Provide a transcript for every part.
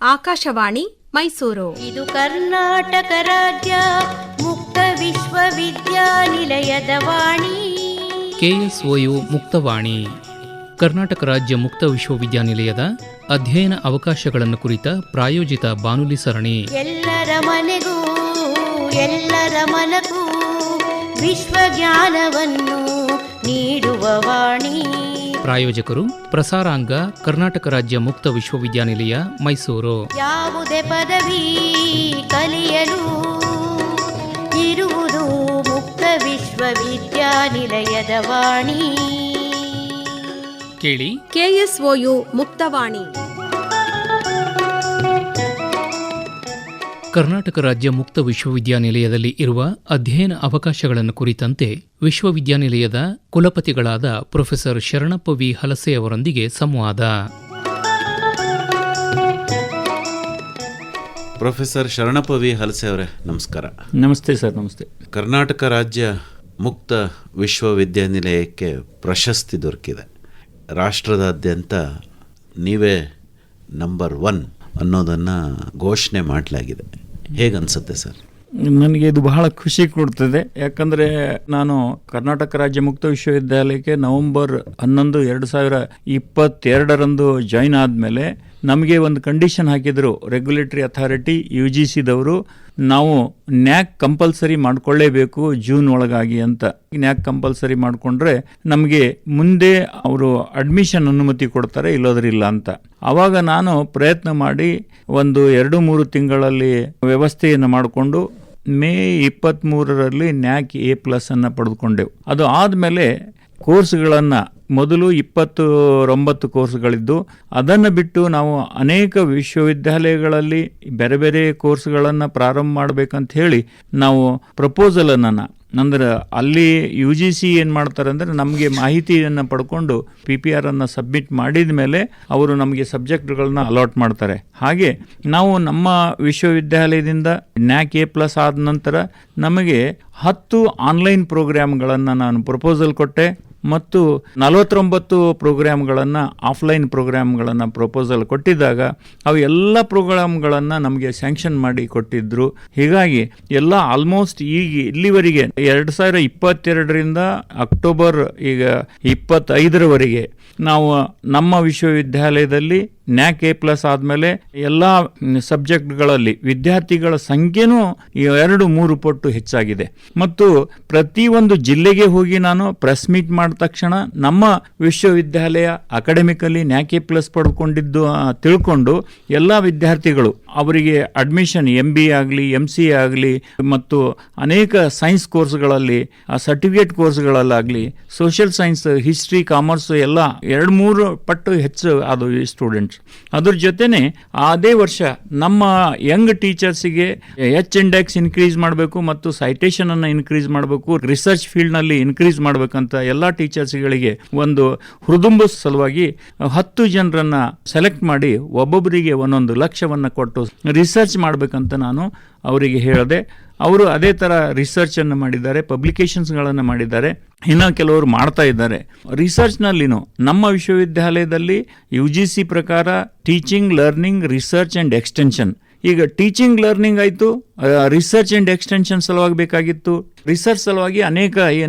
ಆಕಾಶವಾಣಿ ಮೈಸೂರು. ಇದು ಕರ್ನಾಟಕ ರಾಜ್ಯ ಮುಕ್ತ ವಿಶ್ವವಿದ್ಯಾನಿಲಯದ ವಾಣಿ. KSOU ಮುಕ್ತವಾಣಿ ಕರ್ನಾಟಕ ರಾಜ್ಯ ಮುಕ್ತ ವಿಶ್ವವಿದ್ಯಾನಿಲಯದ ಅಧ್ಯಯನ ಅವಕಾಶಗಳನ್ನು ಕುರಿತ ಪ್ರಾಯೋಜಿತ ಬಾನುಲಿ ಸರಣಿ. ಎಲ್ಲರ ಮನೆಗೂ ಎಲ್ಲರ ಮನಗೂ ವಿಶ್ವಜ್ಞಾನವನ್ನು ನೀಡುವ ವಾಣಿ. ಪ್ರಾಯೋಜಕರು ಪ್ರಸಾರಾಂಗ ಕರ್ನಾಟಕ ರಾಜ್ಯ ಮುಕ್ತ ವಿಶ್ವವಿದ್ಯಾನಿಲಯ ಮೈಸೂರು. ಯಾವುದೇ ಪದವಿ ಕಲಿಯಲು ಇರುವುದು ಮುಕ್ತ ವಿಶ್ವವಿದ್ಯಾನಿಲಯದ ವಾಣಿ. ಕೇಳಿ KSOU ಮುಕ್ತವಾಣಿ. ಕರ್ನಾಟಕ ರಾಜ್ಯ ಮುಕ್ತ ವಿಶ್ವವಿದ್ಯಾನಿಲಯದಲ್ಲಿ ಇರುವ ಅಧ್ಯಯನ ಅವಕಾಶಗಳನ್ನು ಕುರಿತಂತೆ ವಿಶ್ವವಿದ್ಯಾನಿಲಯದ ಕುಲಪತಿಗಳಾದ ಪ್ರೊಫೆಸರ್ ಶರಣಪ್ಪ ವಿ ಹಲಸೆ ಅವರೊಂದಿಗೆ ಸಂವಾದ. ಪ್ರೊಫೆಸರ್ ಶರಣಪ್ಪ ವಿ ಹಲಸೆ ಅವರೇ, ನಮಸ್ಕಾರ. ನಮಸ್ತೆ ಸರ್. ನಮಸ್ತೆ. ಕರ್ನಾಟಕ ರಾಜ್ಯ ಮುಕ್ತ ವಿಶ್ವವಿದ್ಯಾನಿಲಯಕ್ಕೆ ಪ್ರಶಸ್ತಿ ದೊರಕಿದೆ. ರಾಷ್ಟ್ರದಾದ್ಯಂತ ನೀವೇ ನಂಬರ್ 1 ಅನ್ನೋದನ್ನು ಘೋಷಣೆ ಮಾಡಲಾಗಿದೆ. ಹೇಗನ್ಸುತ್ತೆ ಸರ್? ನನಗೆ ಇದು ಬಹಳ ಖುಷಿ ಕೊಡ್ತದೆ. ಯಾಕಂದರೆ ನಾನು ಕರ್ನಾಟಕ ರಾಜ್ಯ ಮುಕ್ತ ವಿಶ್ವವಿದ್ಯಾಲಯಕ್ಕೆ ನವೆಂಬರ್ 11, 2022 ಜಾಯ್ನ್ ಆದಮೇಲೆ ನಮಗೆ ಒಂದು ಕಂಡೀಷನ್ ಹಾಕಿದರು ರೆಗ್ಯುಲೇಟರಿ ಅಥಾರಿಟಿ UGCದವರು. ನಾವು ನ್ಯಾಕ್ ಕಂಪಲ್ಸರಿ ಮಾಡಿಕೊಳ್ಳೇಬೇಕು ಜೂನ್ ಒಳಗಾಗಿ ಅಂತ. ನ್ಯಾಕ್ ಕಂಪಲ್ಸರಿ ಮಾಡಿಕೊಂಡ್ರೆ ನಮಗೆ ಮುಂದೆ ಅವರು ಅಡ್ಮಿಷನ್ ಅನುಮತಿ ಕೊಡ್ತಾರೆ, ಇಲ್ಲೋದ್ರಿಲ್ಲ ಅಂತ. ಆವಾಗ ನಾನು ಪ್ರಯತ್ನ ಮಾಡಿ ಒಂದು 2-3 ತಿಂಗಳಲ್ಲಿ ವ್ಯವಸ್ಥೆಯನ್ನು ಮಾಡಿಕೊಂಡು ಮೇ 23ರಲ್ಲಿ ನ್ಯಾಕ್ A+ ಅನ್ನು ಪಡೆದುಕೊಂಡೆವು. ಅದು ಆದಮೇಲೆ ಕೋರ್ಸ್ಗಳನ್ನು ಮೊದಲು 29 ಕೋರ್ಸ್ಗಳಿದ್ದು, ಅದನ್ನು ಬಿಟ್ಟು ನಾವು ಅನೇಕ ವಿಶ್ವವಿದ್ಯಾಲಯಗಳಲ್ಲಿ ಬೇರೆ ಬೇರೆ ಕೋರ್ಸ್ಗಳನ್ನು ಪ್ರಾರಂಭ ಮಾಡಬೇಕಂತ ಹೇಳಿ ನಾವು ಪ್ರಪೋಸಲನ್ನು ಅಂದ್ರೆ ಅಲ್ಲಿ UGC ಏನು ಮಾಡ್ತಾರೆ ಅಂದರೆ ನಮಗೆ ಮಾಹಿತಿಯನ್ನು ಪಡ್ಕೊಂಡು PPR ಅನ್ನು ಸಬ್ಮಿಟ್ ಮಾಡಿದ ಮೇಲೆ ಅವರು ನಮಗೆ ಸಬ್ಜೆಕ್ಟ್ಗಳನ್ನ ಅಲಾಟ್ ಮಾಡ್ತಾರೆ. ಹಾಗೆ ನಾವು ನಮ್ಮ ವಿಶ್ವವಿದ್ಯಾಲಯದಿಂದ ನ್ಯಾಕ್ A+ ಆದ ನಂತರ ನಮಗೆ 10 ಆನ್ಲೈನ್ ಪ್ರೋಗ್ರಾಮ್ಗಳನ್ನು ನಾನು ಪ್ರಪೋಸಲ್ ಕೊಟ್ಟೆ ಮತ್ತು 49 ಪ್ರೋಗ್ರಾಮ್ಗಳನ್ನು ಆಫ್ಲೈನ್ ಪ್ರೋಗ್ರಾಮ್ಗಳನ್ನು ಪ್ರಪೋಸಲ್ ಕೊಟ್ಟಿದ್ದಾಗ ಅವು ಎಲ್ಲ ಪ್ರೋಗ್ರಾಮ್ಗಳನ್ನು ನಮಗೆ ಸ್ಯಾಂಕ್ಷನ್ ಮಾಡಿ ಕೊಟ್ಟಿದ್ದರು. ಹೀಗಾಗಿ ಎಲ್ಲ ಆಲ್ಮೋಸ್ಟ್ ಈಗ ಇಲ್ಲಿವರೆಗೆ 2022ರಿಂದ ಅಕ್ಟೋಬರ್ ಈಗ 25ರವರೆಗೆ ನಾವು ನಮ್ಮ ವಿಶ್ವವಿದ್ಯಾಲಯದಲ್ಲಿ ನ್ಯಾಕ್ A+ ಆದಮೇಲೆ ಎಲ್ಲ ಸಬ್ಜೆಕ್ಟ್ಗಳಲ್ಲಿ ವಿದ್ಯಾರ್ಥಿಗಳ ಸಂಖ್ಯೆನೂ 2-3 ಪಟ್ಟು ಹೆಚ್ಚಾಗಿದೆ. ಮತ್ತು ಪ್ರತಿಯೊಂದು ಜಿಲ್ಲೆಗೆ ಹೋಗಿ ನಾನು ಪ್ರೆಸ್ ಮೀಟ್ ಮಾಡಿದ ತಕ್ಷಣ ನಮ್ಮ ವಿಶ್ವವಿದ್ಯಾಲಯ ಅಕಾಡೆಮಿಕಲಿ ನ್ಯಾಕ್ A+ ಪಡ್ಕೊಂಡಿದ್ದು ತಿಳ್ಕೊಂಡು ಎಲ್ಲ ವಿದ್ಯಾರ್ಥಿಗಳು ಅವರಿಗೆ ಅಡ್ಮಿಷನ್ MBA ಆಗಲಿ MCA ಆಗಲಿ ಮತ್ತು ಅನೇಕ ಸೈನ್ಸ್ ಕೋರ್ಸ್ಗಳಲ್ಲಿ ಸರ್ಟಿಫಿಕೇಟ್ ಕೋರ್ಸ್ಗಳಲ್ಲಾಗಲಿ ಸೋಷಿಯಲ್ ಸೈನ್ಸ್, ಹಿಸ್ಟ್ರಿ, ಕಾಮರ್ಸ್ ಎಲ್ಲ 2-3 ಪಟ್ಟು ಹೆಚ್ಚು ಅದು ಸ್ಟೂಡೆಂಟ್ಸ್. ಅದ್ರ ಜೊತೆನೆ ಅದೇ ವರ್ಷ ನಮ್ಮ ಯಂಗ್ ಟೀಚರ್ಸಿಗೆ ಇಂಡೆಕ್ಸ್ ಇನ್ಕ್ರೀಸ್ ಮಾಡಬೇಕು ಮತ್ತು ಸೈಟೇಷನ್ ಅನ್ನು ಇನ್ಕ್ರೀಸ್ ಮಾಡಬೇಕು, ರಿಸರ್ಚ್ ಫೀಲ್ಡ್ನಲ್ಲಿ ಇನ್ಕ್ರೀಸ್ ಮಾಡಬೇಕಂತ ಎಲ್ಲ ಟೀಚರ್ಸ್ಗಳಿಗೆ ಒಂದು ಹುರಿದುಂಬ ಸಲುವಾಗಿ 10 ಜನರನ್ನ ಸೆಲೆಕ್ಟ್ ಮಾಡಿ ಒಬ್ಬೊಬ್ಬರಿಗೆ 1 ಲಕ್ಷವನ್ನು ಕೊಟ್ಟು ರಿಸರ್ಚ್ ಮಾಡಬೇಕಂತ ನಾನು ಅವರಿಗೆ ಹೇಳಿದೆ. ಅವರು ಅದೇ ಥರ ರಿಸರ್ಚನ್ನು ಮಾಡಿದ್ದಾರೆ, ಪಬ್ಲಿಕೇಶನ್ಸ್ಗಳನ್ನು ಮಾಡಿದ್ದಾರೆ, ಇನ್ನು ಕೆಲವರು ಮಾಡ್ತಾ ಇದ್ದಾರೆ. ರಿಸರ್ಚ್ನಲ್ಲಿನೂ ನಮ್ಮ ವಿಶ್ವವಿದ್ಯಾಲಯದಲ್ಲಿ UGC ಪ್ರಕಾರ teaching, learning, research and extension. ಈಗ ಟೀಚಿಂಗ್, ಲರ್ನಿಂಗ್ ಆಯಿತು, ರಿಸರ್ಚ್ ಆ್ಯಂಡ್ ಎಕ್ಸ್ಟೆನ್ಷನ್ ಸಲುವಾಗಿ ಬೇಕಾಗಿತ್ತು. ರಿಸರ್ಚ್ ಸಲುವಾಗಿ ಅನೇಕ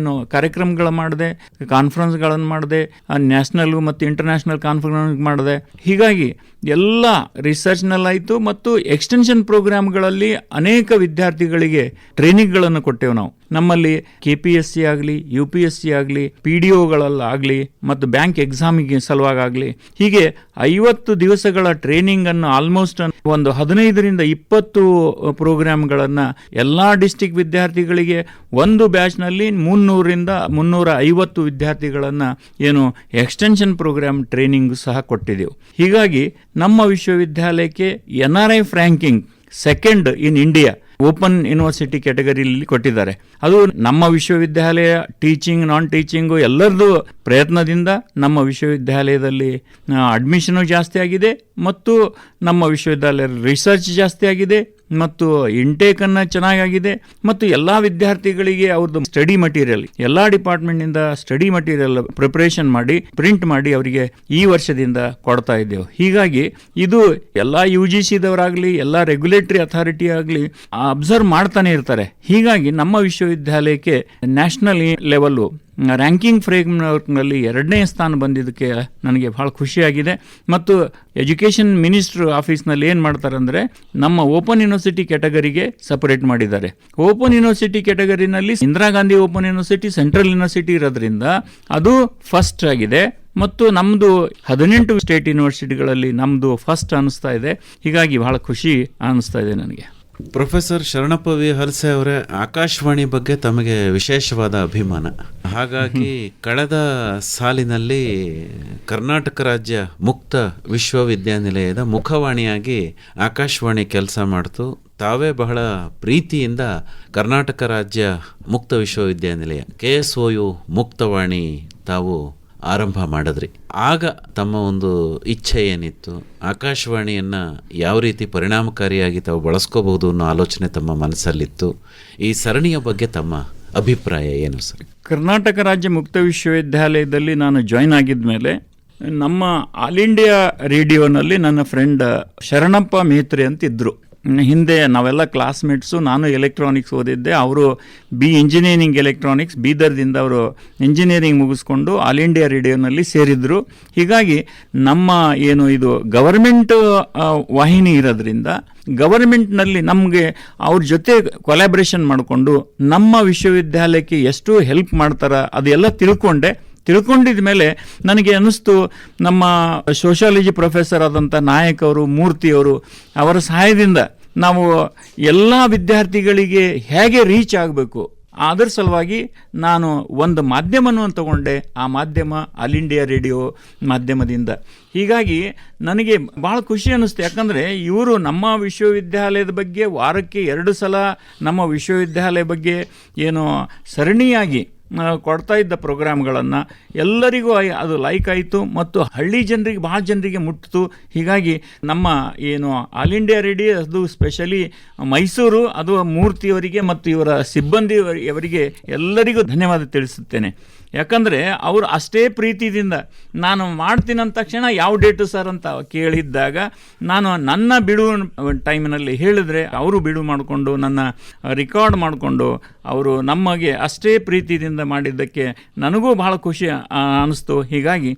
ಕಾರ್ಯಕ್ರಮಗಳು ಮಾಡಿದೆ, ಕಾನ್ಫರೆನ್ಸ್ಗಳನ್ನು ಮಾಡಿದೆ, ನ್ಯಾಷನಲ್ ಮತ್ತು ಇಂಟರ್ನ್ಯಾಷನಲ್ ಕಾನ್ಫರೆನ್ಸ್ ಮಾಡಿದೆ. ಹೀಗಾಗಿ ಎಲ್ಲ ರಿಸರ್ಚ್ನಲ್ಲಾಯಿತು ಮತ್ತು ಎಕ್ಸ್ಟೆನ್ಷನ್ ಪ್ರೋಗ್ರಾಮ್ಗಳಲ್ಲಿ ಅನೇಕ ವಿದ್ಯಾರ್ಥಿಗಳಿಗೆ ಟ್ರೈನಿಂಗ್ಗಳನ್ನು ಕೊಟ್ಟೆವು ನಾವು. ನಮ್ಮಲ್ಲಿ KPSC ಆಗಲಿ, UPSC ಆಗಲಿ, PDOಗಳಲ್ಲಾಗಲಿ ಮತ್ತು ಬ್ಯಾಂಕ್ ಎಕ್ಸಾಮಿಗೆ ಸಲುವಾಗಲಿ ಹೀಗೆ 50 ದಿವಸಗಳ ಟ್ರೈನಿಂಗನ್ನು ಆಲ್ಮೋಸ್ಟ್ ಒಂದು 15ರಿಂದ 20 ಪ್ರೋಗ್ರಾಮ್ಗಳನ್ನು ಎಲ್ಲ ಡಿಸ್ಟಿಕ್ ವಿದ್ಯಾರ್ಥಿಗಳಿಗೆ ಒಂದು ಬ್ಯಾಚ್ನಲ್ಲಿ 300ರಿಂದ 350 ವಿದ್ಯಾರ್ಥಿಗಳನ್ನು ಎಕ್ಸ್ಟೆನ್ಷನ್ ಪ್ರೋಗ್ರಾಮ್ ಟ್ರೈನಿಂಗ್ ಸಹ ಕೊಟ್ಟಿದ್ದೆವು. ಹೀಗಾಗಿ ನಮ್ಮ ವಿಶ್ವವಿದ್ಯಾಲಯಕ್ಕೆ NRI ranking 2nd in India open university ಕ್ಯಾಟಗರಿಯಲ್ಲಿ ಕೊಟ್ಟಿದ್ದಾರೆ. ಅದು ನಮ್ಮ ವಿಶ್ವವಿದ್ಯಾಲಯ ಟೀಚಿಂಗ್, ನಾನ್ ಟೀಚಿಂಗು ಎಲ್ಲರದ್ದು ಪ್ರಯತ್ನದಿಂದ ನಮ್ಮ ವಿಶ್ವವಿದ್ಯಾಲಯದಲ್ಲಿ ಅಡ್ಮಿಷನು ಜಾಸ್ತಿ ಆಗಿದೆ ಮತ್ತು ನಮ್ಮ ವಿಶ್ವವಿದ್ಯಾಲಯ ರಿಸರ್ಚ್ ಜಾಸ್ತಿ ಆಗಿದೆ ಮತ್ತು ಇಂಟೇಕನ್ನು ಚೆನ್ನಾಗಿದೆ ಮತ್ತು ಎಲ್ಲ ವಿದ್ಯಾರ್ಥಿಗಳಿಗೆ ಅವ್ರದ್ದು ಸ್ಟಡಿ ಮಟೀರಿಯಲ್ ಎಲ್ಲ ಡಿಪಾರ್ಟ್ಮೆಂಟ್ನಿಂದ ಸ್ಟಡಿ ಮಟೀರಿಯಲ್ ಪ್ರಿಪರೇಷನ್ ಮಾಡಿ ಪ್ರಿಂಟ್ ಮಾಡಿ ಅವರಿಗೆ ಈ ವರ್ಷದಿಂದ ಕೊಡ್ತಾ ಇದ್ದೇವೆ. ಹೀಗಾಗಿ ಇದು ಎಲ್ಲ UGCದವರಾಗಲಿ ಎಲ್ಲ ರೆಗ್ಯುಲೇಟರಿ ಅಥಾರಿಟಿ ಆಗಲಿ ಅಬ್ಸರ್ವ್ ಮಾಡ್ತಾನೆ ಇರ್ತಾರೆ. ಹೀಗಾಗಿ ನಮ್ಮ ವಿಶ್ವವಿದ್ಯಾಲಯಕ್ಕೆ ನ್ಯಾಷನಲ್ ಲೆವೆಲ್ಲು ರ್ಯಾಂಕಿಂಗ್ ಫ್ರೇಮ್ವರ್ಕ್ನಲ್ಲಿ 2ನೇ ಸ್ಥಾನ ಬಂದಿದ್ದಕ್ಕೆ ನನಗೆ ಭಾಳ ಖುಷಿಯಾಗಿದೆ. ಮತ್ತು ಎಜುಕೇಷನ್ ಮಿನಿಸ್ಟ್ರ್ ಆಫೀಸ್ನಲ್ಲಿ ಏನು ಮಾಡ್ತಾರೆ ಅಂದರೆ ನಮ್ಮ ಓಪನ್ ಯೂನಿವರ್ಸಿಟಿ ಕ್ಯಾಟಗರಿಗೆ ಸಪರೇಟ್ ಮಾಡಿದ್ದಾರೆ. ಓಪನ್ ಯೂನಿವರ್ಸಿಟಿ ಕ್ಯಾಟಗರಿನಲ್ಲಿ Indira Gandhi open university central university ಇರೋದ್ರಿಂದ ಅದು ಫಸ್ಟ್ ಆಗಿದೆ ಮತ್ತು ನಮ್ಮದು 18 ಸ್ಟೇಟ್ ಯೂನಿವರ್ಸಿಟಿಗಳಲ್ಲಿ ನಮ್ಮದು ಫಸ್ಟ್ ಅನ್ನಿಸ್ತಾ ಇದೆ. ಹೀಗಾಗಿ ಬಹಳ ಖುಷಿ ಅನ್ನಿಸ್ತಾ ಇದೆ ನನಗೆ. ಪ್ರೊಫೆಸರ್ ಶರಣಪ್ಪ ವಿ ಹಲಸೆ ಅವರೇ, ಆಕಾಶವಾಣಿ ಬಗ್ಗೆ ತಮಗೆ ವಿಶೇಷವಾದ ಅಭಿಮಾನ. ಹಾಗಾಗಿ ಕಳೆದ ಸಾಲಿನಲ್ಲಿ ಕರ್ನಾಟಕ ರಾಜ್ಯ ಮುಕ್ತ ವಿಶ್ವವಿದ್ಯಾನಿಲಯದ ಮುಖವಾಣಿಯಾಗಿ ಆಕಾಶವಾಣಿ ಕೆಲಸ ಮಾಡ್ತು. ತಾವೇ ಬಹಳ ಪ್ರೀತಿಯಿಂದ ಕರ್ನಾಟಕ ರಾಜ್ಯ ಮುಕ್ತ ವಿಶ್ವವಿದ್ಯಾನಿಲಯ KSOU ಮುಕ್ತವಾಣಿ ತಾವು ಆರಂಭ ಮಾಡಿದ್ರಿ. ಆಗ ತಮ್ಮ ಒಂದು ಇಚ್ಛೆ ಏನಿತ್ತು, ಆಕಾಶವಾಣಿಯನ್ನು ಯಾವ ರೀತಿ ಪರಿಣಾಮಕಾರಿಯಾಗಿ ತಾವು ಬಳಸ್ಕೋಬಹುದು ಅನ್ನೋ ಆಲೋಚನೆ ತಮ್ಮ ಮನಸ್ಸಲ್ಲಿತ್ತು. ಈ ಸರಣಿಯ ಬಗ್ಗೆ ತಮ್ಮ ಅಭಿಪ್ರಾಯ ಏನು ಸರ್? ಕರ್ನಾಟಕ ರಾಜ್ಯ ಮುಕ್ತ ವಿಶ್ವವಿದ್ಯಾಲಯದಲ್ಲಿ ನಾನು ಜಾಯ್ನ್ ಆಗಿದ್ದ ಮೇಲೆ ನಮ್ಮ ಆಲ್ ಇಂಡಿಯಾ ರೇಡಿಯೋನಲ್ಲಿ ನನ್ನ ಫ್ರೆಂಡ್ ಶರಣಪ್ಪ ಮೇತ್ರೆ ಅಂತ ಇದ್ದರು. ಹಿಂದೆ ನಾವೆಲ್ಲ ಕ್ಲಾಸ್ಮೇಟ್ಸು. ನಾನು ಎಲೆಕ್ಟ್ರಾನಿಕ್ಸ್ ಓದಿದ್ದೆ, ಅವರು ಇಂಜಿನಿಯರಿಂಗ್ ಎಲೆಕ್ಟ್ರಾನಿಕ್ಸ್ ಬೀದರ್ದಿಂದ ಅವರು ಇಂಜಿನಿಯರಿಂಗ್ ಮುಗಿಸ್ಕೊಂಡು ಆಲ್ ಇಂಡಿಯಾ ರೇಡಿಯೋನಲ್ಲಿ ಸೇರಿದ್ರು. ಹೀಗಾಗಿ ನಮ್ಮ ಏನು ಇದು ಗವರ್ಮೆಂಟ್ ವಾಹಿನಿ ಇರೋದ್ರಿಂದ ಗವರ್ಮೆಂಟ್ನಲ್ಲಿ ನಮಗೆ ಅವ್ರ ಜೊತೆ ಕೊಲಾಬ್ರೇಷನ್ ಮಾಡಿಕೊಂಡು ನಮ್ಮ ವಿಶ್ವವಿದ್ಯಾಲಯಕ್ಕೆ ಎಷ್ಟು ಹೆಲ್ಪ್ ಮಾಡ್ತಾರೆ ಅದೆಲ್ಲ ತಿಳ್ಕೊಂಡಿದ ಮೇಲೆ ನನಗೆ ಅನ್ನಿಸ್ತು, ನಮ್ಮ ಸೋಷಾಲಜಿ ಪ್ರೊಫೆಸರ್ ಆದಂಥ ನಾಯಕ್ ಅವರು, ಮೂರ್ತಿಯವರು ಅವರ ಸಹಾಯದಿಂದ ನಾವು ಎಲ್ಲ ವಿದ್ಯಾರ್ಥಿಗಳಿಗೆ ಹೇಗೆ ರೀಚ್ ಆಗಬೇಕು ಅದರ ಸಲುವಾಗಿ ನಾನು ಒಂದು ಮಾಧ್ಯಮವನ್ನು ತಗೊಂಡೆ. ಆ ಮಾಧ್ಯಮ ಆಲ್ ಇಂಡಿಯಾ ರೇಡಿಯೋ ಮಾಧ್ಯಮದಿಂದ. ಹೀಗಾಗಿ ನನಗೆ ಭಾಳ ಖುಷಿ ಅನ್ನಿಸ್ತು. ಯಾಕಂದರೆ ಇವರು ನಮ್ಮ ವಿಶ್ವವಿದ್ಯಾಲಯದ ಬಗ್ಗೆ ವಾರಕ್ಕೆ 2 ಸಲ ನಮ್ಮ ವಿಶ್ವವಿದ್ಯಾಲಯ ಬಗ್ಗೆ ಏನು ಸರಣಿಯಾಗಿ ಕೊಡ್ತಾ ಇದ್ದ ಪ್ರೋಗ್ರಾಮ್ಗಳನ್ನು ಎಲ್ಲರಿಗೂ ಅದು ಲೈಕ್ ಆಯಿತು ಮತ್ತು ಹಳ್ಳಿ ಜನರಿಗೆ ಭಾಳ ಜನರಿಗೆ ಮುಟ್ಟಿತು. ಹೀಗಾಗಿ ನಮ್ಮ ಏನು ಆಲ್ ಇಂಡಿಯಾ ರೇಡಿಯೋ ಅದು ಸ್ಪೆಷಲಿ ಮೈಸೂರು ಅದು ಮೂರ್ತಿಯವರಿಗೆ ಮತ್ತು ಇವರ ಸಿಬ್ಬಂದಿಯವರಿಗೆ ಎಲ್ಲರಿಗೂ ಧನ್ಯವಾದ ತಿಳಿಸುತ್ತೇನೆ. ಯಾಕಂದರೆ ಅವರು ಅಷ್ಟೇ ಪ್ರೀತಿಯಿಂದ ನಾನು ಮಾಡ್ತೀನಿ ಅಂದ ತಕ್ಷಣ ಯಾವ ಡೇಟು ಸರ್ ಅಂತ ಕೇಳಿದ್ದಾಗ ನಾನು ನನ್ನ ಬಿಡುವ ಟೈಮಿನಲ್ಲಿ ಹೇಳಿದ್ರೆ ಅವರು ಬಿಡು ಮಾಡಿಕೊಂಡು ನನ್ನ ರಿಕಾರ್ಡ್ ಮಾಡಿಕೊಂಡು ಅವರು ನಮಗೆ ಅಷ್ಟೇ ಪ್ರೀತಿಯಿಂದ ಮಾಡಿದ್ದಕ್ಕೆ ನನಗೂ ಬಹಳ ಖುಷಿ ಅನ್ನಿಸ್ತು. ಹೀಗಾಗಿ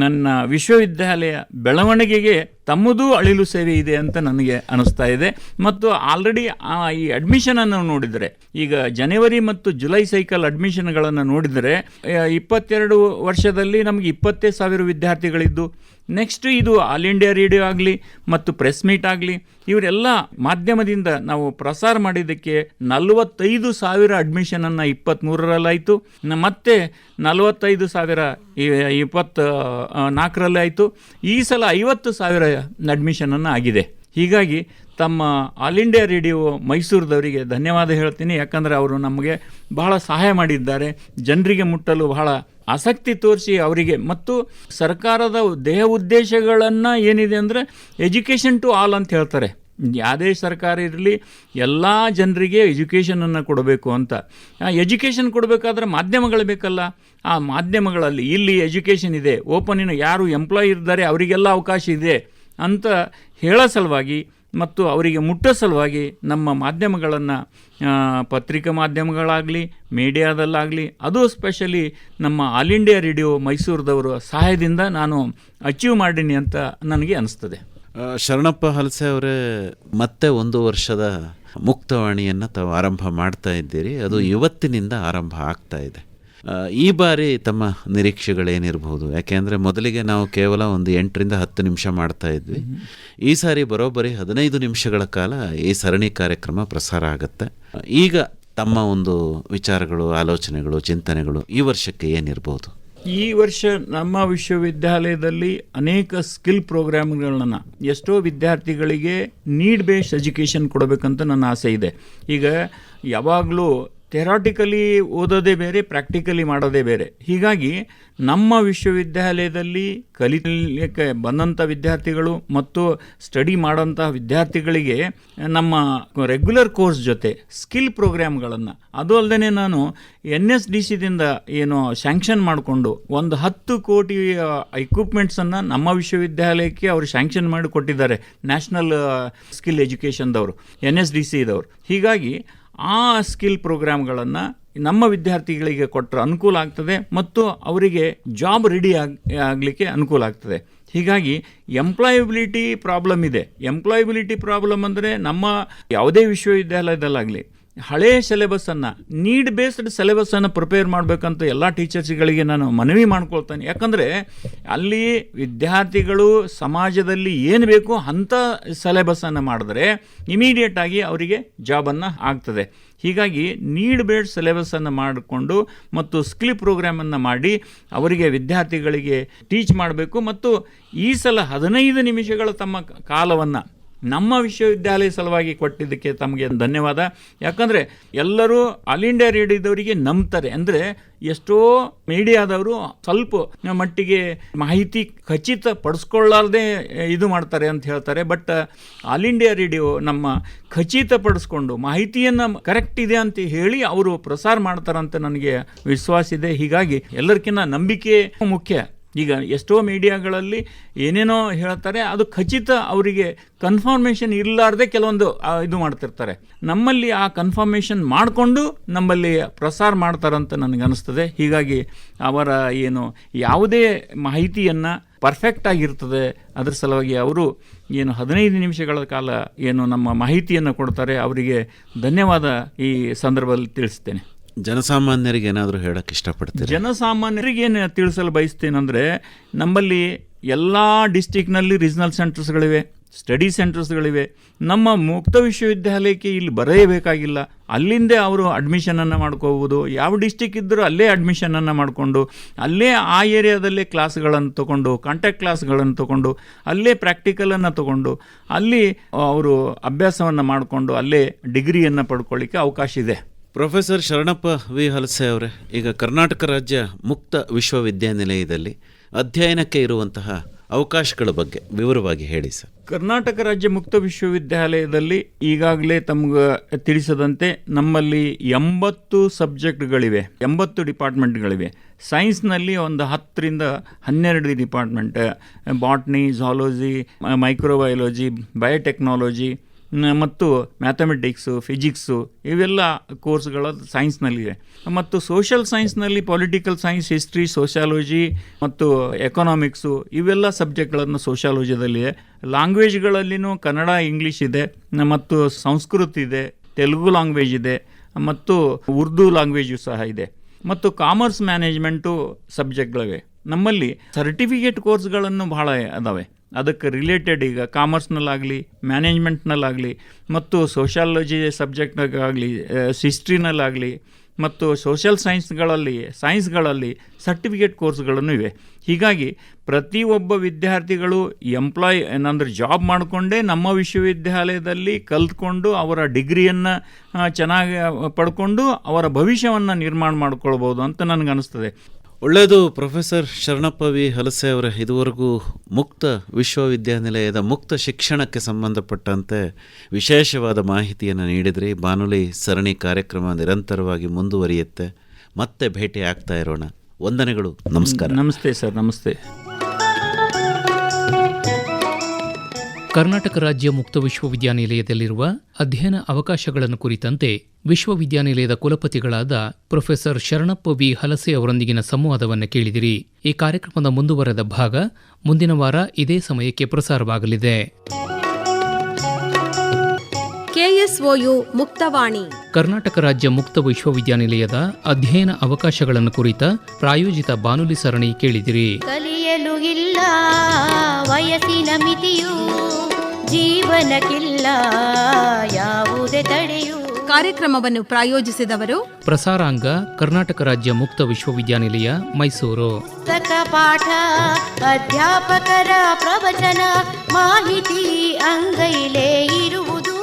ನನ್ನ ವಿಶ್ವವಿದ್ಯಾಲಯ ಬೆಳವಣಿಗೆಗೆ ತಮ್ಮದೂ ಅಳಿಲು ಸೇವೆ ಇದೆ ಅಂತ ನನಗೆ ಅನಿಸ್ತಾ ಇದೆ. ಮತ್ತು ಆಲ್ರೆಡಿ ಈ ಅಡ್ಮಿಷನನ್ನು ನೋಡಿದರೆ, ಈಗ ಜನವರಿ ಮತ್ತು ಜುಲೈ ಸೈಕಲ್ ಅಡ್ಮಿಷನ್ಗಳನ್ನು ನೋಡಿದರೆ 22 ವರ್ಷದಲ್ಲಿ ನಮಗೆ 20,000 ವಿದ್ಯಾರ್ಥಿಗಳಿದ್ದು, ನೆಕ್ಸ್ಟ್ ಇದು ಆಲ್ ಇಂಡಿಯಾ ರೇಡಿಯೋ ಆಗಲಿ ಮತ್ತು ಪ್ರೆಸ್ ಮೀಟ್ ಆಗಲಿ ಇವರೆಲ್ಲ ಮಾಧ್ಯಮದಿಂದ ನಾವು ಪ್ರಸಾರ ಮಾಡಿದ್ದಕ್ಕೆ 45,000 ಅಡ್ಮಿಷನನ್ನು 23ರಲ್ಲಾಯಿತು, ಮತ್ತೆ 45,000 24ರಲ್ಲಿ ಆಯಿತು. ಈ ಸಲ 50,000 ಅಡ್ಮಿಷನನ್ನು ಆಗಿದೆ. ಹೀಗಾಗಿ ತಮ್ಮ ಆಲ್ ಇಂಡಿಯಾ ರೇಡಿಯೋ ಮೈಸೂರದವರಿಗೆ ಧನ್ಯವಾದ ಹೇಳ್ತೀನಿ. ಯಾಕಂದರೆ ಅವರು ನಮಗೆ ಬಹಳ ಸಹಾಯ ಮಾಡಿದ್ದಾರೆ. ಜನರಿಗೆ ಮುಟ್ಟಲು ಬಹಳ ಆಸಕ್ತಿ ತೋರಿಸಿ ಅವರಿಗೆ, ಮತ್ತು ಸರ್ಕಾರದ ದೇಹ ಉದ್ದೇಶಗಳನ್ನು ಏನಿದೆ ಅಂದರೆ ಎಜುಕೇಷನ್ ಟು ಆಲ್ ಅಂತ ಹೇಳ್ತಾರೆ. ಯಾವುದೇ ಸರ್ಕಾರ ಇರಲಿ ಎಲ್ಲ ಜನರಿಗೆ ಎಜುಕೇಷನನ್ನು ಕೊಡಬೇಕು ಅಂತ. ಎಜುಕೇಷನ್ ಕೊಡಬೇಕಾದ್ರೆ ಮಾಧ್ಯಮಗಳು ಬೇಕಲ್ಲ. ಆ ಮಾಧ್ಯಮಗಳಲ್ಲಿ ಇಲ್ಲಿ ಎಜುಕೇಷನ್ ಇದೆ, ಓಪನ್ ಯಾರು ಎಂಪ್ಲಾಯ್ ಇದ್ದಾರೆ ಅವರಿಗೆಲ್ಲ ಅವಕಾಶ ಇದೆ ಅಂತ ಹೇಳೋ ಸಲುವಾಗಿ ಮತ್ತು ಅವರಿಗೆ ಮುಟ್ಟೋ ಸಲುವಾಗಿ ನಮ್ಮ ಮಾಧ್ಯಮಗಳನ್ನು ಪತ್ರಿಕಾ ಮಾಧ್ಯಮಗಳಾಗಲಿ ಮೀಡಿಯಾದಲ್ಲಾಗಲಿ ಅದು ಸ್ಪೆಷಲಿ ನಮ್ಮ ಆಲ್ ಇಂಡಿಯಾ ರೇಡಿಯೋ ಮೈಸೂರದವರ ಸಹಾಯದಿಂದ ನಾನು ಅಚೀವ್ ಮಾಡೀನಿ ಅಂತ ನನಗೆ ಅನಿಸ್ತದೆ. ಶರಣಪ್ಪ ಹಲಸೆ ಅವರೇ, ಮತ್ತೆ 1 ವರ್ಷದ ಮುಕ್ತವಾಣಿಯನ್ನು ತಾವು ಆರಂಭ ಮಾಡ್ತಾ ಇದ್ದೀರಿ. ಅದು ಇವತ್ತಿನಿಂದ ಆರಂಭ ಆಗ್ತಾ ಇದೆ. ಈ ಬಾರಿ ತಮ್ಮ ನಿರೀಕ್ಷೆಗಳೇನಿರಬಹುದು? ಯಾಕೆಂದರೆ ಮೊದಲಿಗೆ ನಾವು ಕೇವಲ ಒಂದು 8ರಿಂದ 10 ನಿಮಿಷ ಮಾಡ್ತಾ ಇದ್ವಿ. ಈ ಸಾರಿ ಬರೋಬ್ಬರಿ 15 ನಿಮಿಷಗಳ ಕಾಲ ಈ ಸರಣಿ ಕಾರ್ಯಕ್ರಮ ಪ್ರಸಾರ ಆಗುತ್ತೆ. ಈಗ ತಮ್ಮ ಒಂದು ವಿಚಾರಗಳು, ಆಲೋಚನೆಗಳು, ಚಿಂತನೆಗಳು ಈ ವರ್ಷಕ್ಕೆ ಏನಿರ್ಬೋದು? ಈ ವರ್ಷ ನಮ್ಮ ವಿಶ್ವವಿದ್ಯಾಲಯದಲ್ಲಿ ಅನೇಕ ಸ್ಕಿಲ್ ಪ್ರೋಗ್ರಾಮ್ಗಳನ್ನು ಎಷ್ಟೋ ವಿದ್ಯಾರ್ಥಿಗಳಿಗೆ ನೀಡ್ ಬೇಸ್ಡ್ ಎಜುಕೇಷನ್ ಕೊಡಬೇಕಂತ ನನ್ನ ಆಸೆ ಇದೆ. ಈಗ ಯಾವಾಗಲೂ ಥೆರಾಟಿಕಲಿ ಓದೋದೇ ಬೇರೆ, ಪ್ರಾಕ್ಟಿಕಲಿ ಮಾಡೋದೇ ಬೇರೆ. ಹೀಗಾಗಿ ನಮ್ಮ ವಿಶ್ವವಿದ್ಯಾಲಯದಲ್ಲಿ ಕಲಿಯಲಿಕ್ಕೆ ಬಂದಂಥ ವಿದ್ಯಾರ್ಥಿಗಳು ಮತ್ತು ಸ್ಟಡಿ ಮಾಡೋಂಥ ವಿದ್ಯಾರ್ಥಿಗಳಿಗೆ ನಮ್ಮ ರೆಗ್ಯುಲರ್ ಕೋರ್ಸ್ ಜೊತೆ ಸ್ಕಿಲ್ ಪ್ರೋಗ್ರಾಮ್ಗಳನ್ನು, ಅದು ಅಲ್ಲದೆ ನಾನು NSDCದಿಂದ ಏನು ಸ್ಯಾಂಕ್ಷನ್ ಮಾಡಿಕೊಂಡು 10 ಕೋಟಿ ಎಕ್ವಿಪ್ಮೆಂಟ್ಸನ್ನು ನಮ್ಮ ವಿಶ್ವವಿದ್ಯಾಲಯಕ್ಕೆ ಅವರು ಸ್ಯಾಂಕ್ಷನ್ ಮಾಡಿ ಕೊಟ್ಟಿದ್ದಾರೆ, ನ್ಯಾಷನಲ್ ಸ್ಕಿಲ್ ಎಜುಕೇಷನ್ದವರು, NSDC ಇದವರು. ಹೀಗಾಗಿ ಆ ಸ್ಕಿಲ್ ಪ್ರೋಗ್ರಾಮ್ಗಳನ್ನು ನಮ್ಮ ವಿದ್ಯಾರ್ಥಿಗಳಿಗೆ ಕೊಟ್ಟರೆ ಅನುಕೂಲ ಆಗ್ತದೆ ಮತ್ತು ಅವರಿಗೆ ಜಾಬ್ ರೆಡಿ ಆಗಲಿಕ್ಕೆ ಅನುಕೂಲ ಆಗ್ತದೆ. ಹೀಗಾಗಿ ಎಂಪ್ಲಾಯಬಿಲಿಟಿ ಪ್ರಾಬ್ಲಮ್ ಇದೆ. ಎಂಪ್ಲಾಯಬಿಲಿಟಿ ಪ್ರಾಬ್ಲಮ್ ಅಂದರೆ ನಮ್ಮ ಯಾವುದೇ ವಿಶ್ವವಿದ್ಯಾಲಯದಲ್ಲಾಗಲಿ ಹಳೆಯ ಸಿಲೆಬಸ್ಸನ್ನು, ನೀಡ್ ಬೇಸ್ಡ್ ಸಿಲೆಬಸ್ಸನ್ನು ಪ್ರಿಪೇರ್ ಮಾಡಬೇಕಂತ ಎಲ್ಲ ಟೀಚರ್ಸ್ಗಳಿಗೆ ನಾನು ಮನವಿ ಮಾಡ್ಕೊಳ್ತೇನೆ. ಯಾಕಂದರೆ ಅಲ್ಲಿ ವಿದ್ಯಾರ್ಥಿಗಳು ಸಮಾಜದಲ್ಲಿ ಏನು ಬೇಕು ಅಂಥ ಸಿಲೆಬಸ್ಸನ್ನು ಮಾಡಿದ್ರೆ ಇಮಿಡಿಯೇಟಾಗಿ ಅವರಿಗೆ ಜಾಬನ್ನು ಆಗ್ತದೆ. ಹೀಗಾಗಿ ನೀಡ್ ಬೇಸ್ಡ್ ಸಿಲೆಬಸ್ಸನ್ನು ಮಾಡಿಕೊಂಡು ಮತ್ತು ಸ್ಕಿಲ್ ಪ್ರೋಗ್ರಾಮನ್ನು ಮಾಡಿ ಅವರಿಗೆ ವಿದ್ಯಾರ್ಥಿಗಳಿಗೆ ಟೀಚ್ ಮಾಡಬೇಕು. ಮತ್ತು ಈ ಸಲ 15 ನಿಮಿಷಗಳ ತಮ್ಮ ಕಾಲವನ್ನು ನಮ್ಮ ವಿಶ್ವವಿದ್ಯಾಲಯ ಸಲುವಾಗಿ ಕೊಟ್ಟಿದ್ದಕ್ಕೆ ತಮಗೆ ಧನ್ಯವಾದ. ಯಾಕಂದರೆ ಎಲ್ಲರೂ ಆಲ್ ಇಂಡಿಯಾ ರೇಡಿಯೋದವರಿಗೆ ನಂಬ್ತಾರೆ. ಅಂದರೆ ಎಷ್ಟೋ ಮೀಡಿಯಾದವರು ಸ್ವಲ್ಪ ಮಟ್ಟಿಗೆ ಮಾಹಿತಿ ಖಚಿತ ಪಡಿಸ್ಕೊಳ್ಳಾರ್ದೆ ಇದು ಮಾಡ್ತಾರೆ ಅಂತ ಹೇಳ್ತಾರೆ. ಬಟ್ ಆಲ್ ಇಂಡಿಯಾ ರೇಡಿಯೋ ನಮ್ಮ ಖಚಿತಪಡಿಸ್ಕೊಂಡು ಮಾಹಿತಿಯನ್ನು ಕರೆಕ್ಟ್ ಇದೆ ಅಂತ ಹೇಳಿ ಅವರು ಪ್ರಸಾರ ಮಾಡ್ತಾರಂತ ನನಗೆ ವಿಶ್ವಾಸ ಇದೆ. ಹೀಗಾಗಿ ಎಲ್ಲರಿಗಿಂತ ನಂಬಿಕೆ ಮುಖ್ಯ. ಈಗ ಎಷ್ಟೋ ಮೀಡಿಯಾಗಳಲ್ಲಿ ಏನೇನೋ ಹೇಳ್ತಾರೆ, ಅದು ಖಚಿತ ಅವರಿಗೆ ಕನ್ಫರ್ಮೇಷನ್ ಇರಲಾರ್ದೆ ಕೆಲವೊಂದು ಇದು ಮಾಡ್ತಿರ್ತಾರೆ. ನಮ್ಮಲ್ಲಿ ಆ ಕನ್ಫರ್ಮೇಷನ್ ಮಾಡಿಕೊಂಡು ನಮ್ಮಲ್ಲಿ ಪ್ರಸಾರ ಮಾಡ್ತಾರಂತ ನನಗೆ ಅನಿಸ್ತದೆ. ಹೀಗಾಗಿ ಅವರ ಏನು ಯಾವುದೇ ಮಾಹಿತಿಯನ್ನು ಪರ್ಫೆಕ್ಟ್ ಆಗಿರ್ತದೆ, ಅದರ ಸಲುವಾಗಿ ಅವರು ಏನು 15 ನಿಮಿಷಗಳ ಕಾಲ ಏನು ನಮ್ಮ ಮಾಹಿತಿಯನ್ನು ಕೊಡ್ತಾರೆ, ಅವರಿಗೆ ಧನ್ಯವಾದ ಈ ಸಂದರ್ಭದಲ್ಲಿ ತಿಳಿಸ್ತೇನೆ. ಜನಸಾಮಾನ್ಯರಿಗೆ ಏನಾದರೂ ಹೇಳಕ್ಕೆ ಇಷ್ಟಪಡ್ತೀರಿ? ಜನಸಾಮಾನ್ಯರಿಗೆ ಏನು ತಿಳಿಸಲು ಬಯಸ್ತೇನೆಂದರೆ, ನಮ್ಮಲ್ಲಿ ಎಲ್ಲ ಡಿಸ್ಟಿಕ್ನಲ್ಲಿ ರೀಜ್ನಲ್ ಸೆಂಟರ್ಸ್ಗಳಿವೆ, ಸ್ಟಡಿ ಸೆಂಟರ್ಸ್ಗಳಿವೆ. ನಮ್ಮ ಮುಕ್ತ ವಿಶ್ವವಿದ್ಯಾಲಯಕ್ಕೆ ಇಲ್ಲಿ ಬರೆಯಬೇಕಾಗಿಲ್ಲ, ಅಲ್ಲಿಂದೇ ಅವರು ಅಡ್ಮಿಷನನ್ನು ಮಾಡ್ಕೋಬೋದು. ಯಾವ ಡಿಸ್ಟಿಕ್ ಇದ್ದರೂ ಅಲ್ಲೇ ಅಡ್ಮಿಷನನ್ನು ಮಾಡಿಕೊಂಡು ಅಲ್ಲೇ ಆ ಏರಿಯಾದಲ್ಲೇ ಕ್ಲಾಸ್ಗಳನ್ನು ತೊಗೊಂಡು, ಕಾಂಟ್ಯಾಕ್ಟ್ ಕ್ಲಾಸ್ಗಳನ್ನು ತೊಗೊಂಡು, ಅಲ್ಲೇ ಪ್ರಾಕ್ಟಿಕಲನ್ನು ತೊಗೊಂಡು ಅಲ್ಲಿ ಅವರು ಅಭ್ಯಾಸವನ್ನು ಮಾಡಿಕೊಂಡು ಅಲ್ಲೇ ಡಿಗ್ರಿಯನ್ನು ಪಡ್ಕೊಳ್ಳಿಕ್ಕೆ ಅವಕಾಶ ಇದೆ. ಪ್ರೊಫೆಸರ್ ಶರಣಪ್ಪ ವಿ ಹಲಸೆ ಅವರೇ, ಈಗ ಕರ್ನಾಟಕ ರಾಜ್ಯ ಮುಕ್ತ ವಿಶ್ವವಿದ್ಯಾನಿಲಯದಲ್ಲಿ ಅಧ್ಯಯನಕ್ಕೆ ಇರುವಂತಹ ಅವಕಾಶಗಳ ಬಗ್ಗೆ ವಿವರವಾಗಿ ಹೇಳಿ ಸರ್. ಕರ್ನಾಟಕ ರಾಜ್ಯ ಮುಕ್ತ ವಿಶ್ವವಿದ್ಯಾಲಯದಲ್ಲಿ ಈಗಾಗಲೇ ತಮ್ಗೆ ತಿಳಿಸದಂತೆ ನಮ್ಮಲ್ಲಿ 80 ಸಬ್ಜೆಕ್ಟ್ಗಳಿವೆ, 80 ಡಿಪಾರ್ಟ್ಮೆಂಟ್ಗಳಿವೆ. ಸೈನ್ಸ್ನಲ್ಲಿ ಒಂದು 10ರಿಂದ 12 department, botany, zoology, microbiology, biotechnology ಮತ್ತು ಮ್ಯಾಥಮೆಟಿಕ್ಸು, ಫಿಸಿಕ್ಸು ಇವೆಲ್ಲ ಕೋರ್ಸ್ಗಳು ಸೈನ್ಸ್ನಲ್ಲಿವೆ. ಮತ್ತು ಸೋಷಿಯಲ್ ಸೈನ್ಸ್ನಲ್ಲಿ ಪೊಲಿಟಿಕಲ್ ಸೈನ್ಸ್, ಹಿಸ್ಟ್ರಿ, ಸೋಷಿಯಾಲಜಿ ಮತ್ತು ಎಕನಾಮಿಕ್ಸು ಇವೆಲ್ಲ ಸಬ್ಜೆಕ್ಟ್ಗಳನ್ನು ಸೋಷಿಯಾಲಜಿಯಲ್ಲಿದೆ. ಲ್ಯಾಂಗ್ವೇಜ್ಗಳಲ್ಲಿನೂ ಕನ್ನಡ, ಇಂಗ್ಲೀಷ್ ಇದೆ ಮತ್ತು ಸಂಸ್ಕೃತ ಇದೆ, ತೆಲುಗು ಲ್ಯಾಂಗ್ವೇಜ್ ಇದೆ ಮತ್ತು ಉರ್ದು ಲ್ಯಾಂಗ್ವೇಜು ಸಹ ಇದೆ. ಮತ್ತು ಕಾಮರ್ಸ್ ಮ್ಯಾನೇಜ್ಮೆಂಟು ಸಬ್ಜೆಕ್ಟ್ಗಳಿವೆ. ನಮ್ಮಲ್ಲಿ ಸರ್ಟಿಫಿಕೇಟ್ ಕೋರ್ಸ್ಗಳನ್ನು ಬಹಳ ಅದಾವೆ. ಅದಕ್ಕೆ ರಿಲೇಟೆಡ್ ಈಗ ಕಾಮರ್ಸ್ನಲ್ಲಾಗಲಿ, ಮ್ಯಾನೇಜ್ಮೆಂಟ್ನಲ್ಲಾಗಲಿ ಮತ್ತು ಸೋಷಿಯಾಲಜಿ ಸಬ್ಜೆಕ್ಟ್ನಾಗಲಿ, ಹಿಸ್ಟ್ರಿನಲ್ಲಾಗಲಿ ಮತ್ತು ಸೋಷಿಯಲ್ ಸೈನ್ಸ್ಗಳಲ್ಲಿ ಸರ್ಟಿಫಿಕೇಟ್ ಕೋರ್ಸ್ಗಳನ್ನು ಇವೆ. ಹೀಗಾಗಿ ಪ್ರತಿಯೊಬ್ಬ ವಿದ್ಯಾರ್ಥಿಗಳು ಏನಂದ್ರೆ ಜಾಬ್ ಮಾಡಿಕೊಂಡೇ ನಮ್ಮ ವಿಶ್ವವಿದ್ಯಾಲಯದಲ್ಲಿ ಕಲ್ತ್ಕೊಂಡು ಅವರ ಡಿಗ್ರಿಯನ್ನು ಚೆನ್ನಾಗಿ ಪಡ್ಕೊಂಡು ಅವರ ಭವಿಷ್ಯವನ್ನು ನಿರ್ಮಾಣ ಮಾಡ್ಕೊಳ್ಬೋದು ಅಂತ ನನಗನ್ನಿಸ್ತದೆ. ಒಳ್ಳೆಯದು. ಪ್ರೊಫೆಸರ್ ಶರಣಪ್ಪ ವಿ ಹಲಸೆ ಅವರ ಇದುವರೆಗೂ ಮುಕ್ತ ವಿಶ್ವವಿದ್ಯಾನಿಲಯದ ಮುಕ್ತ ಶಿಕ್ಷಣಕ್ಕೆ ಸಂಬಂಧಪಟ್ಟಂತೆ ವಿಶೇಷವಾದ ಮಾಹಿತಿಯನ್ನು ನೀಡಿದ್ರಿ. ಬಾನುಲಿ ಸರಣಿ ಕಾರ್ಯಕ್ರಮ ನಿರಂತರವಾಗಿ ಮುಂದುವರಿಯುತ್ತೆ. ಮತ್ತೆ ಭೇಟಿ ಆಗ್ತಾ ಇರೋಣ. ವಂದನೆಗಳು. ನಮಸ್ಕಾರ. ನಮಸ್ತೆ ಸರ್. ನಮಸ್ತೆ. ಕರ್ನಾಟಕ ರಾಜ್ಯ ಮುಕ್ತ ವಿಶ್ವವಿದ್ಯಾನಿಲಯದಲ್ಲಿರುವ ಅಧ್ಯಯನ ಅವಕಾಶಗಳನ್ನು ಕುರಿತಂತೆ ವಿಶ್ವವಿದ್ಯಾನಿಲಯದ ಕುಲಪತಿಗಳಾದ ಪ್ರೊಫೆಸರ್ ಶರಣಪ್ಪ ವಿ ಹಲಸೆ ಅವರೊಂದಿಗಿನ ಸಂವಾದವನ್ನು ಕೇಳಿದಿರಿ. ಈ ಕಾರ್ಯಕ್ರಮದ ಮುಂದುವರೆದ ಭಾಗ ಮುಂದಿನ ವಾರ ಇದೇ ಸಮಯಕ್ಕೆ ಪ್ರಸಾರವಾಗಲಿದೆ. KSOU ಮುಕ್ತವಾಣಿ, ಕರ್ನಾಟಕ ರಾಜ್ಯ ಮುಕ್ತ ವಿಶ್ವವಿದ್ಯಾನಿಲಯದ ಅಧ್ಯಯನ ಅವಕಾಶಗಳನ್ನು ಕುರಿತ ಪ್ರಾಯೋಜಿತ ಬಾನುಲಿ ಸರಣಿ ಕೇಳಿದಿರಿ. ಕಲಿಯಲು ಇಲ್ಲ ವಯಸ್ಸಿನ ಮಿತಿಯು, ಜೀವನಕ್ಕಿಲ್ಲ ಯಾವುದೇ ತಡೆಯು. ಕಾರ್ಯಕ್ರಮವನ್ನು ಪ್ರಾಯೋಜಿಸಿದವರು ಪ್ರಸಾರಾಂಗ ಕರ್ನಾಟಕ ರಾಜ್ಯ ಮುಕ್ತ ವಿಶ್ವವಿದ್ಯಾನಿಲಯ, ಮೈಸೂರು. ಪುಸ್ತಕ ಪಾಠ, ಅಧ್ಯಾಪಕರ ಪ್ರವಚನ, ಮಾಹಿತಿ ಅಂಗೈಲೇ ಇರುವುದು.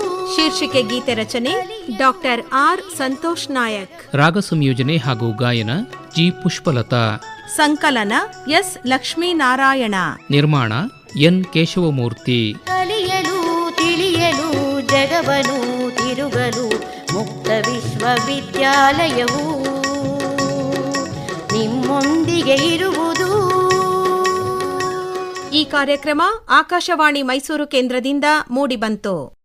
ಶೀರ್ಷಿಕೆ ಗೀತೆ ರಚನೆ ಡಾಕ್ಟರ್ ಆರ್ ಸಂತೋಷ್ ನಾಯಕ್. ರಾಗ ಸಂಯೋಜನೆ ಹಾಗೂ ಗಾಯನ ಜಿ ಪುಷ್ಪಲತಾ. ಸಂಕಲನ ಎಸ್ ಲಕ್ಷ್ಮೀನಾರಾಯಣ. ನಿರ್ಮಾಣ ಎನ್ ಕೇಶವಮೂರ್ತಿ. ಕಲಿಯಲು ತಿಳಿಯಲು ಜಗವನು ತಿರುಗಲು ಮುಕ್ತ ವಿಶ್ವವಿದ್ಯಾಲಯವು ನಿಮ್ಮೊಂದಿಗೆ ಇರುವುದು. ಈ ಕಾರ್ಯಕ್ರಮ ಆಕಾಶವಾಣಿ ಮೈಸೂರು ಕೇಂದ್ರದಿಂದ ಮೂಡಿಬಂತು.